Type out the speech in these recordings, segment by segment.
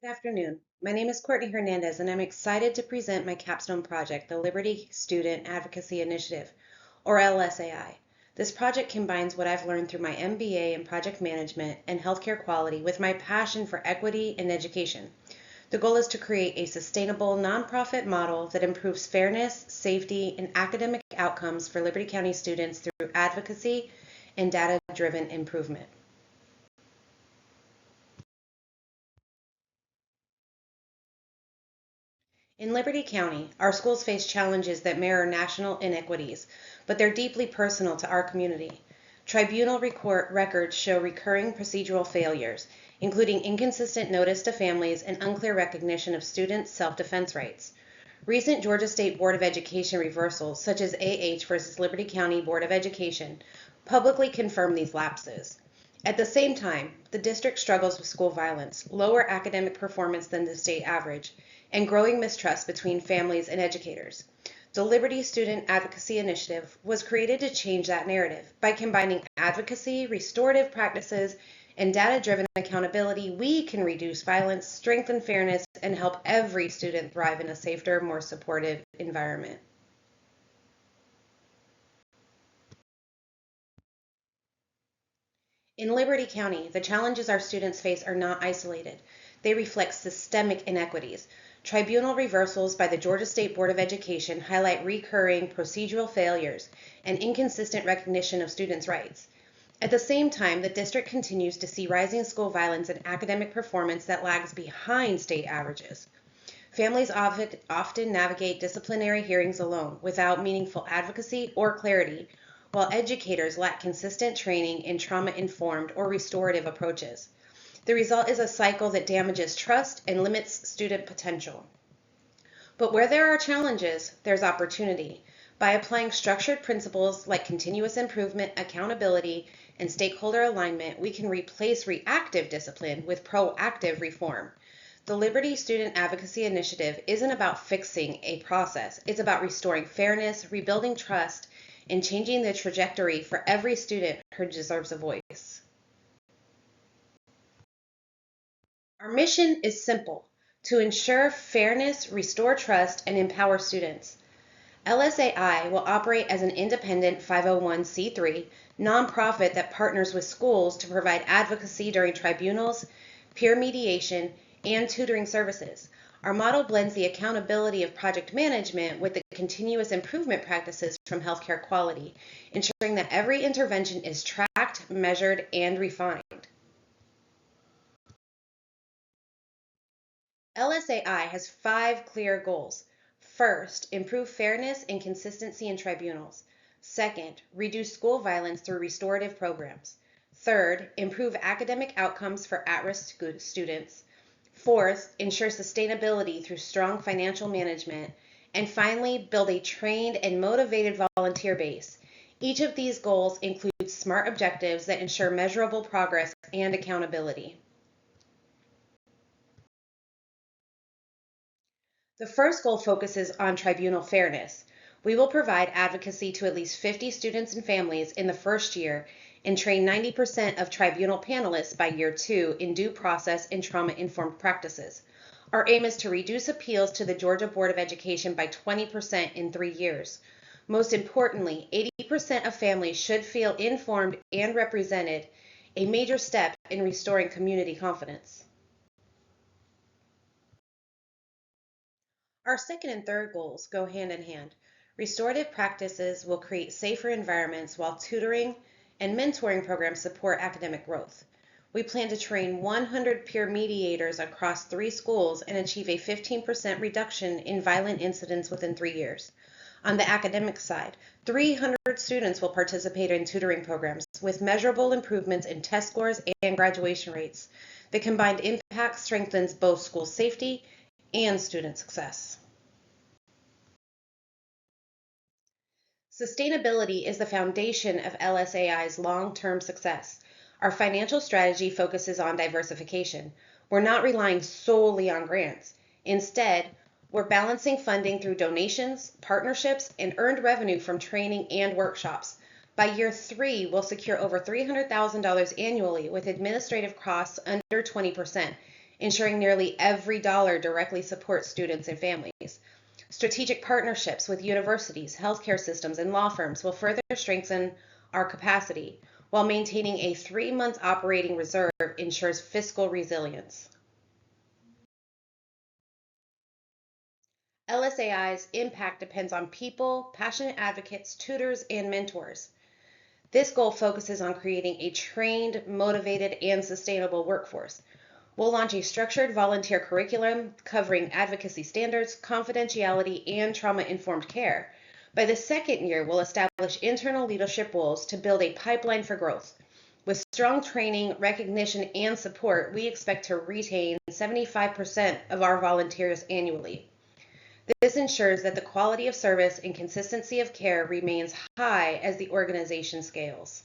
Good afternoon. My name is Courtney Hernandez, and I'm excited to present my capstone project, the Liberty Student Advocacy Initiative, or LSAI. This project combines what I've learned through my MBA in project management and healthcare quality with my passion for equity and education. The goal is to create a sustainable nonprofit model that improves fairness, safety, and academic outcomes for Liberty County students through advocacy and data-driven improvement. In Liberty County, our schools face challenges that mirror national inequities, but they're deeply personal to our community. Tribunal records show recurring procedural failures, including inconsistent notice to families and unclear recognition of students' self-defense rights. Recent Georgia State Board of Education reversals, such as AH versus Liberty County Board of Education, publicly confirm these lapses. At the same time, the district struggles with school violence, lower academic performance than the state average, and growing mistrust between families and educators. The Liberty Student Advocacy Initiative was created to change that narrative. By combining advocacy, restorative practices, and data-driven accountability, we can reduce violence, strengthen fairness, and help every student thrive in a safer, more supportive environment. In Liberty County, the challenges our students face are not isolated. They reflect systemic inequities. Tribunal reversals by the Georgia State Board of Education highlight recurring procedural failures and inconsistent recognition of students' rights. At the same time, the district continues to see rising school violence and academic performance that lags behind state averages. Families often navigate disciplinary hearings alone without meaningful advocacy or clarity, while educators lack consistent training in trauma-informed or restorative approaches. The result is a cycle that damages trust and limits student potential. But where there are challenges, there's opportunity. By applying structured principles like continuous improvement, accountability, and stakeholder alignment, we can replace reactive discipline with proactive reform. The Liberty Student Advocacy Initiative isn't about fixing a process. It's about restoring fairness, rebuilding trust, and changing the trajectory for every student who deserves a voice. Our mission is simple: to ensure fairness, restore trust, and empower students. LSAI will operate as an independent 501c3 nonprofit that partners with schools to provide advocacy during tribunals, peer mediation, and tutoring services. Our model blends the accountability of project management with the continuous improvement practices from healthcare quality, ensuring that every intervention is tracked, measured, and refined. LSAI has 5 clear goals. First, improve fairness and consistency in tribunals. Second, reduce school violence through restorative programs. Third, improve academic outcomes for at-risk students. Fourth, ensure sustainability through strong financial management. And finally, build a trained and motivated volunteer base. Each of these goals includes SMART objectives that ensure measurable progress and accountability. The first goal focuses on tribunal fairness. We will provide advocacy to at least 50 students and families in the first year and train 90% of tribunal panelists by year 2 in due process and trauma-informed practices. Our aim is to reduce appeals to the Georgia Board of Education by 20% in 3 years. Most importantly, 80% of families should feel informed and represented, a major step in restoring community confidence. Our second and third goals go hand in hand. Restorative practices will create safer environments while tutoring and mentoring programs support academic growth. We plan to train 100 peer mediators across 3 schools and achieve a 15% reduction in violent incidents within 3 years. On the academic side, 300 students will participate in tutoring programs with measurable improvements in test scores and graduation rates. The combined impact strengthens both school safety and student success. Sustainability is the foundation of LSAI's long-term success. Our financial strategy focuses on diversification. We're not relying solely on grants. Instead, we're balancing funding through donations, partnerships, and earned revenue from training and workshops. By year 3, we'll secure over $300,000 annually with administrative costs under 20%, ensuring nearly every dollar directly supports students and families. Strategic partnerships with universities, healthcare systems, and law firms will further strengthen our capacity, while maintaining a 3-month operating reserve ensures fiscal resilience. LSAI's impact depends on people, passionate advocates, tutors, and mentors. This goal focuses on creating a trained, motivated, and sustainable workforce. We'll launch a structured volunteer curriculum covering advocacy standards, confidentiality, and trauma-informed care. By the second year, we'll establish internal leadership roles to build a pipeline for growth. With strong training, recognition, and support, we expect to retain 75% of our volunteers annually. This ensures that the quality of service and consistency of care remains high as the organization scales.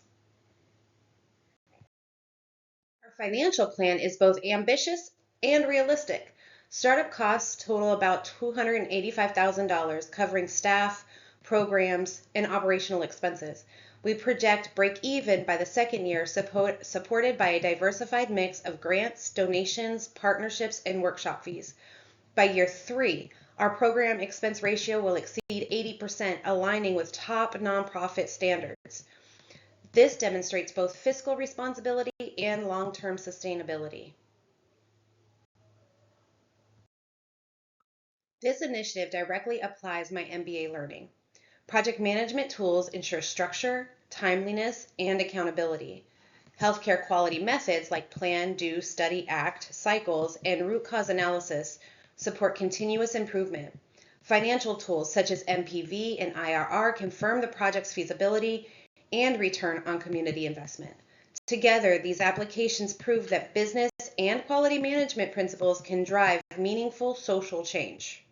Our financial plan is both ambitious and realistic. Startup costs total about $285,000, covering staff, programs, and operational expenses. We project break even by the second year, supported by a diversified mix of grants, donations, partnerships, and workshop fees. By year 3, our program expense ratio will exceed 80%, aligning with top nonprofit standards. This demonstrates both fiscal responsibility and long-term sustainability. This initiative directly applies my MBA learning. Project management tools ensure structure, timeliness, and accountability. Healthcare quality methods like plan, do, study, act, cycles, and root cause analysis support continuous improvement. Financial tools such as MPV and IRR confirm the project's feasibility and return on community investment. Together, these applications prove that business and quality management principles can drive meaningful social change.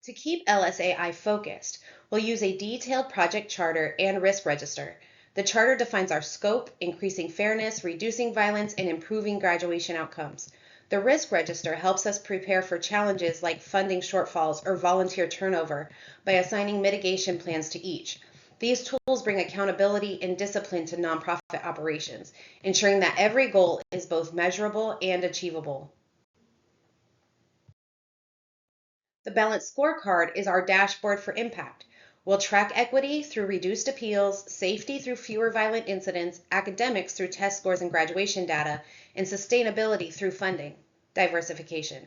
To keep LSAI focused, we'll use a detailed project charter and risk register. The charter defines our scope, increasing fairness, reducing violence, and improving graduation outcomes. The risk register helps us prepare for challenges like funding shortfalls or volunteer turnover by assigning mitigation plans to each. These tools bring accountability and discipline to nonprofit operations, ensuring that every goal is both measurable and achievable. The balanced scorecard is our dashboard for impact. We'll track equity through reduced appeals, safety through fewer violent incidents, academics through test scores and graduation data, and sustainability through funding diversification.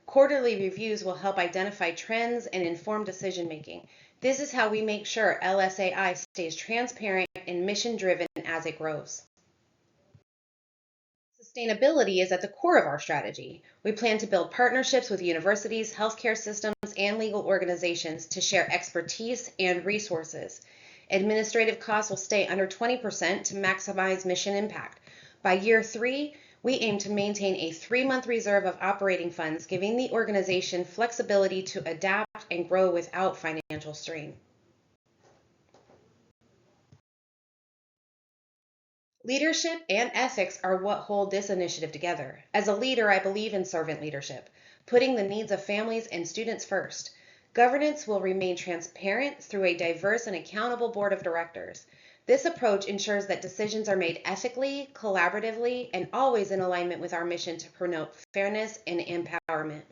Quarterly reviews will help identify trends and inform decision making. This is how we make sure LSAI stays transparent and mission-driven as it grows. Sustainability is at the core of our strategy. We plan to build partnerships with universities, healthcare systems, and legal organizations to share expertise and resources. Administrative costs will stay under 20% to maximize mission impact. By year 3, we aim to maintain a 3-month reserve of operating funds, giving the organization flexibility to adapt and grow without financial strain. Leadership and ethics are what hold this initiative together. As a leader, I believe in servant leadership, putting the needs of families and students first. Governance will remain transparent through a diverse and accountable board of directors. This approach ensures that decisions are made ethically, collaboratively, and always in alignment with our mission to promote fairness and empowerment.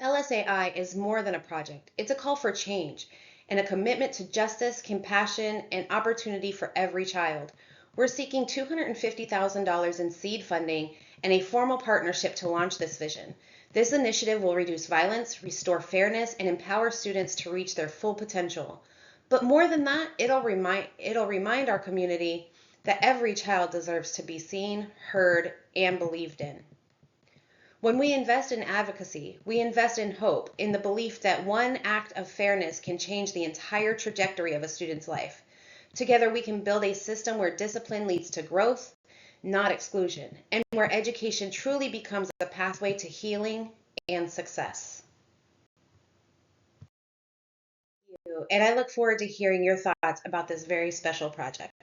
LSAI is more than a project. It's a call for change and a commitment to justice, compassion, and opportunity for every child. We're seeking $250,000 in seed funding and a formal partnership to launch this vision. This initiative will reduce violence, restore fairness, and empower students to reach their full potential. But more than that, it'll remind our community that every child deserves to be seen, heard, and believed in. When we invest in advocacy, we invest in hope, in the belief that one act of fairness can change the entire trajectory of a student's life. Together, we can build a system where discipline leads to growth, not exclusion, and where education truly becomes a pathway to healing and success. And I look forward to hearing your thoughts about this very special project.